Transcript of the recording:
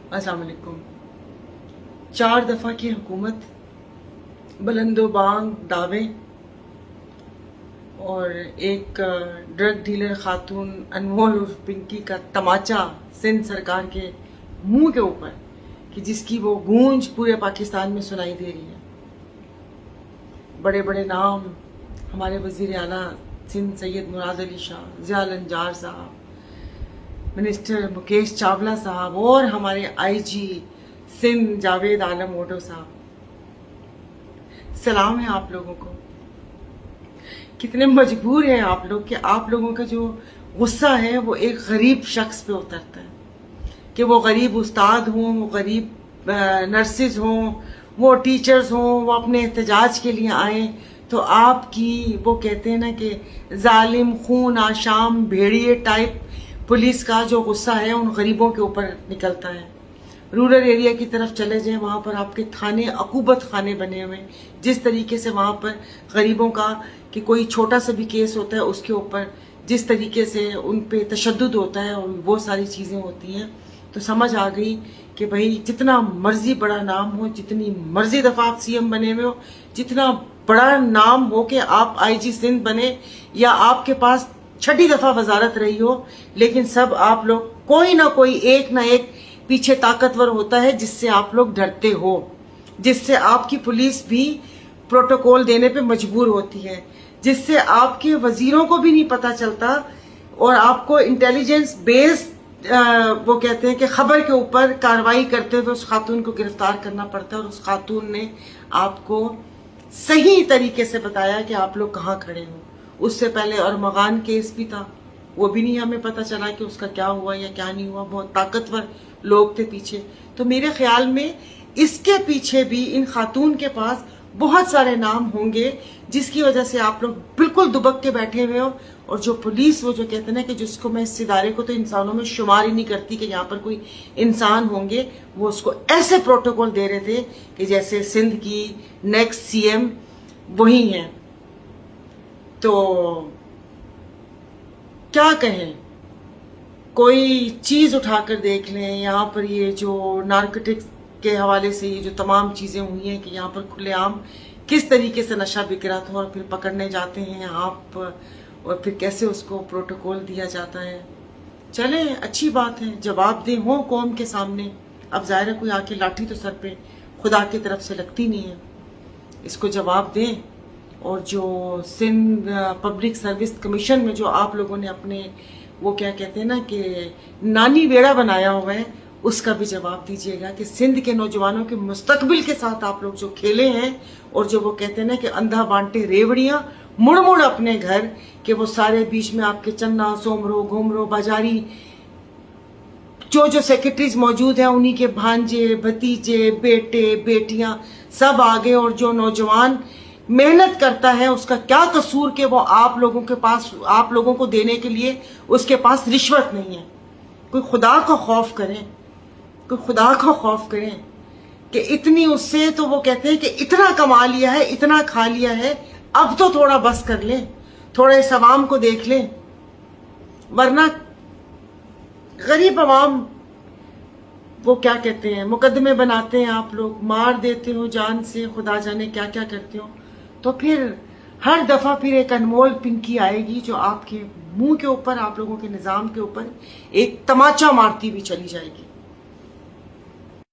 अस्सलाम वालेकुम। 4 दफ़ा की हुकूमत, बुलंदो बांग दावे और एक ड्रग डीलर खातून अनमोल उर्फ पिंकी का तमाचा सिंध सरकार के मुंह के ऊपर कि जिसकी वो गूंज पूरे पाकिस्तान में सुनाई दे रही है। बड़े बड़े नाम हमारे वज़ीर आला सिंध सैयद मुराद अली शाह, ज़ियाउल अंजार साहब, मिनिस्टर मुकेश चावला साहब और हमारे आईजी सिंध जावेद आलम ओडो साहब, सलाम है आप लोगों को। कितने मजबूर हैं आप लोग कि आप लोगों का जो गुस्सा है वो एक गरीब शख्स पे उतरता है, कि वो गरीब उस्ताद हों, वो गरीब नर्सेज हों, वो टीचर्स हों, वो अपने एहतजाज के लिए आए तो आपकी वो कहते हैं ना कि जालिम खून आशाम भेड़िए टाइप पुलिस का जो गुस्सा है उन गरीबों के ऊपर निकलता है। रूरल एरिया की तरफ चले जाएं, वहाँ पर आपके थाने अकूबत खाने बने हुए हैं। जिस तरीके से वहाँ पर गरीबों का कि कोई छोटा सा भी केस होता है उसके ऊपर जिस तरीके से उन पे तशद्दुद होता है और वो सारी चीज़ें होती हैं, तो समझ आ गई कि भाई जितना मर्जी बड़ा नाम हो, जितनी मर्जी दफ़ा आप सीएम बने हुए हो, जितना बड़ा नाम हो कि आप आईजी सिंध बने या आपके पास 6ठी दफ़ा वजारत रही हो, लेकिन सब आप लोग कोई ना कोई एक ना एक पीछे ताकतवर होता है जिससे आप लोग डरते हो, जिससे आपकी पुलिस भी प्रोटोकॉल देने पे मजबूर होती है, जिससे आपके वजीरों को भी नहीं पता चलता और आपको इंटेलिजेंस बेस्ड वो कहते हैं कि खबर के ऊपर कार्रवाई करते हुए उस खातून को गिरफ्तार करना पड़ता है और उस खातून ने आपको सही तरीके से बताया कि आप लोग कहाँ खड़े हो। उससे पहले अरमगान केस भी था, वो भी नहीं हमें पता चला कि उसका क्या हुआ या क्या नहीं हुआ। बहुत ताकतवर लोग थे पीछे। तो मेरे ख्याल में इसके पीछे भी इन खातून के पास बहुत सारे नाम होंगे जिसकी वजह से आप लोग बिल्कुल दुबक के बैठे हुए हो। और जो पुलिस वो जो कहते हैं ना कि जिसको मैं इस इदारे को तो इंसानों में शुमार ही नहीं करती कि यहाँ पर कोई इंसान होंगे, वो उसको ऐसे प्रोटोकॉल दे रहे थे कि जैसे सिंध की नेक्स्ट सीएम वही हैं। तो क्या कहें, कोई चीज उठाकर देख लें। यहाँ पर ये जो नारकोटिक्स के हवाले से ये जो तमाम चीजें हुई हैं कि यहाँ पर खुलेआम किस तरीके से नशा बिक रहा था और फिर पकड़ने जाते हैं आप और फिर कैसे उसको प्रोटोकॉल दिया जाता है। चले अच्छी बात है, जवाब दें हो कौम के सामने। अब जाहिर है कोई आके लाठी तो सर पे खुदा की तरफ से लगती नहीं है, इसको जवाब दें। और जो सिंध पब्लिक सर्विस कमीशन में जो आप लोगों ने अपने वो क्या कहते हैं ना कि नानी बेड़ा बनाया हुआ है, उसका भी जवाब दीजिएगा कि सिंध के नौजवानों के मुस्तकबिल के साथ आप लोग जो खेले हैं और जो वो कहते हैं ना कि अंधा बांटे रेवड़ियां मुड़ मुड़ अपने घर के वो सारे बीच में आपके चन्ना सोमरो घुमरो बाजारी जो सेक्रेटरीज मौजूद हैं उन्हीं के भांजे भतीजे बेटे बेटियां सब आगे। और जो नौजवान मेहनत करता है उसका क्या कसूर कि वो आप लोगों के पास आप लोगों को देने के लिए उसके पास रिश्वत नहीं है। कोई खुदा का खौफ करें, कोई खुदा का खौफ करें कि इतनी उससे तो वो कहते हैं कि इतना कमा लिया है, इतना खा लिया है, अब तो थोड़ा बस कर लें, थोड़ा इस अवाम को देख लें। वरना गरीब अवाम वो क्या कहते हैं मुकदमे बनाते हैं, आप लोग मार देते हो जान से, खुदा जाने क्या क्या करते हो। तो फिर हर दफा फिर एक अनमोल पिंकी आएगी जो आपके मुंह के ऊपर आप लोगों के निजाम के ऊपर एक तमाचा मारती भी चली जाएगी।